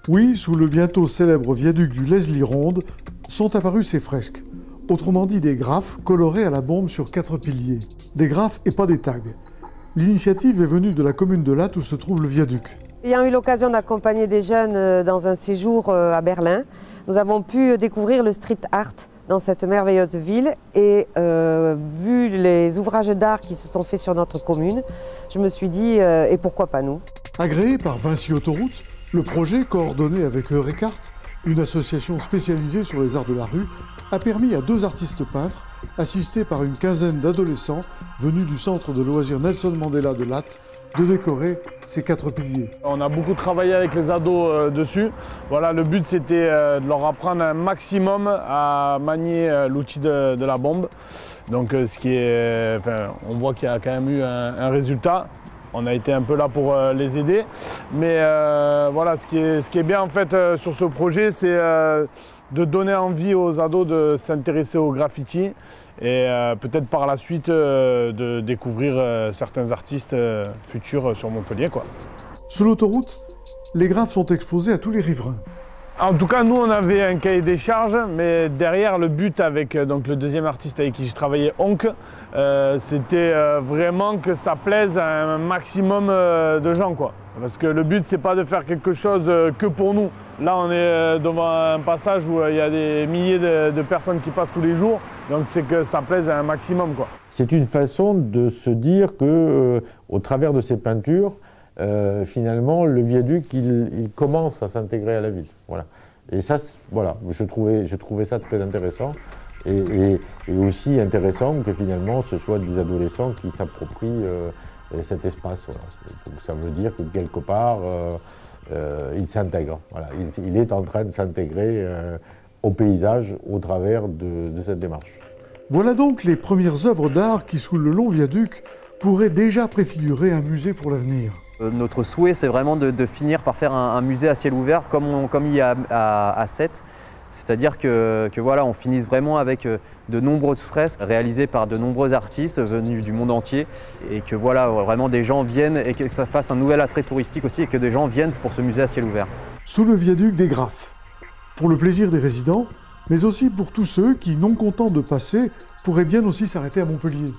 Oui, sous le bientôt célèbre viaduc du Leslie-Ronde, sont apparues ces fresques. Autrement dit des graphes colorés à la bombe sur 4 piliers. Des graphes et pas des tags. L'initiative est venue de la commune de Latte où se trouve le viaduc. Ayant eu l'occasion d'accompagner des jeunes dans un séjour à Berlin, nous avons pu découvrir le street art dans cette merveilleuse ville et vu les ouvrages d'art qui se sont faits sur notre commune, je me suis dit et pourquoi pas nous. Agréé par Vinci Autoroute, le projet, coordonné avec Eurecart, une association spécialisée sur les arts de la rue, a permis à 2 artistes peintres, assistés par une quinzaine d'adolescents venus du centre de loisirs Nelson Mandela de Latte, de décorer ces 4 piliers. On a beaucoup travaillé avec les ados dessus. Voilà, le but c'était de leur apprendre un maximum à manier l'outil de la bombe. Donc ce qui est, on voit qu'il y a quand même eu un résultat. On a été un peu là pour les aider. Mais voilà, ce qui est bien en fait sur ce projet, c'est de donner envie aux ados de s'intéresser au graffiti et peut-être par la suite de découvrir certains artistes futurs sur Montpellier, quoi. Sur l'autoroute, les graphes sont exposés à tous les riverains. En tout cas, nous, on avait un cahier des charges, mais derrière, le but avec donc, le deuxième artiste avec qui je travaillais, Onk, c'était vraiment que ça plaise à un maximum de gens, quoi. Parce que le but, c'est pas de faire quelque chose que pour nous. Là, on est devant un passage où il y a des milliers de personnes qui passent tous les jours, donc c'est que ça plaise à un maximum, quoi. C'est une façon de se dire que, au travers de ces peintures, finalement, le viaduc, il commence à s'intégrer à la ville. Voilà. Et ça, voilà, je trouvais ça très intéressant. Et aussi intéressant que finalement, ce soit des adolescents qui s'approprient cet espace. Voilà. Donc, ça veut dire que quelque part, il s'intègre. Voilà. Il est en train de s'intégrer au paysage au travers de cette démarche. Voilà donc les premières œuvres d'art qui, sous le long viaduc, pourraient déjà préfigurer un musée pour l'avenir. Notre souhait, c'est vraiment de finir par faire un musée à ciel ouvert comme il y a à Sète. C'est-à-dire que voilà, on finisse vraiment avec de nombreuses fresques réalisées par de nombreux artistes venus du monde entier et que voilà, vraiment des gens viennent et que ça fasse un nouvel attrait touristique aussi et que des gens viennent pour ce musée à ciel ouvert. Sous le viaduc des graphes, pour le plaisir des résidents, mais aussi pour tous ceux qui, non contents de passer, pourraient bien aussi s'arrêter à Montpellier.